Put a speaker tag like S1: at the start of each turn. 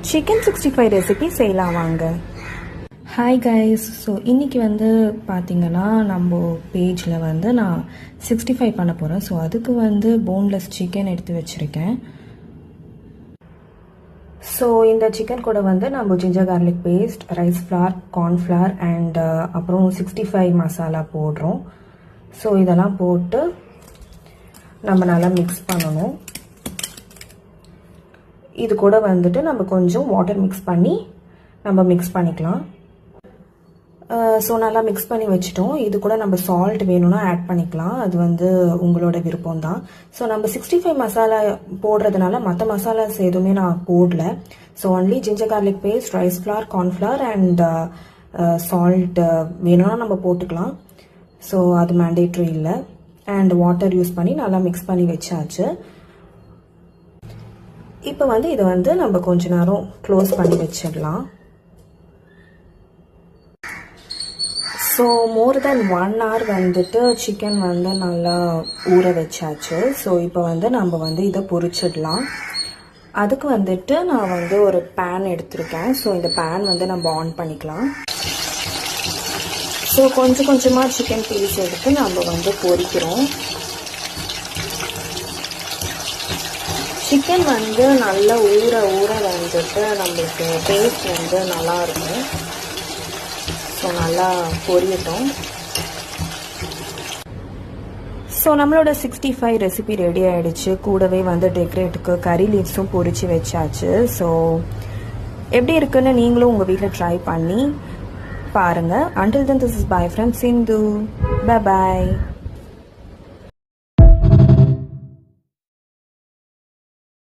S1: Chicken 65 recipe செய்யலாம் வாங்க. Hi guys. So இன்றைக்கி வந்து பார்த்திங்கன்னா நம்ம பேஜில் வந்து நான் 65 பண்ண போகிறேன். ஸோ அதுக்கு வந்து போன்லெஸ் சிக்கன் எடுத்து வச்சுருக்கேன். ஸோ இந்த சிக்கன் கூட வந்து நம்ம ginger garlic paste, rice flour, cornflour and அப்புறம் 65 மசாலா போடுறோம். ஸோ இதெல்லாம் போட்டு நம்ம நல்லா மிக்ஸ் பண்ணணும். இது கூட வந்துட்டு நம்ம கொஞ்சம் வாட்டர் மிக்ஸ் பண்ணி நம்ம மிக்ஸ் பண்ணிக்கலாம். ஸோ நல்லா மிக்ஸ் பண்ணி வச்சுட்டோம். இது கூட நம்ம சால்ட் வேணும்னா ஆட் பண்ணிக்கலாம், அது வந்து உங்களோட விருப்பம் தான். ஸோ நம்ம 65 மசாலா போடுறதுனால மற்ற மசாலாஸ் எதுவுமே நான் போடல. So only ginger garlic paste, rice flour, cornflour and salt வேணும்னா நம்ம போட்டுக்கலாம். ஸோ அது மேண்டேட்ரி இல்லை. அண்ட் வாட்டர் யூஸ் பண்ணி நல்லா மிக்ஸ் பண்ணி வச்சாச்சு. இப்போ வந்து இதை வந்து நம்ம கொஞ்ச நேரம் க்ளோஸ் பண்ணி வச்சிடலாம். ஸோ மோர் தென் 1 hour வந்துட்டு சிக்கன் வந்து நல்லா ஊற வச்சாச்சு. ஸோ இப்போ வந்து நம்ம வந்து இதை பொரிச்சிடலாம். அதுக்கு வந்துட்டு நான் வந்து ஒரு பேன் எடுத்திருக்கேன். ஸோ இந்த பேன் வந்து நம்ம ஆன் பண்ணிக்கலாம். ஸோ கொஞ்சம் கொஞ்சமாக சிக்கன் பீஸ் எடுத்து நம்ம வந்து பொரிக்கிறோம். சிக்கன் வந்து நல்லா ஊற வந்துட்டு நம்மளுக்கு டேஸ்ட் வந்து நல்லா இருக்கும். ஸோ நல்லா பொரியட்டும். ஸோ நம்மளோட 65 ரெசிபி ரெடி ஆகிடுச்சு. கூடவே வந்து டெக்கரேட்டுக்கு கறி லீவ்ஸும் பொரிச்சு வச்சாச்சு. ஸோ எப்படி இருக்குன்னு நீங்களும் உங்கள் வீட்டில் ட்ரை பண்ணி பாருங்கள். Until then, this is bye from Sindhu. Bye bye.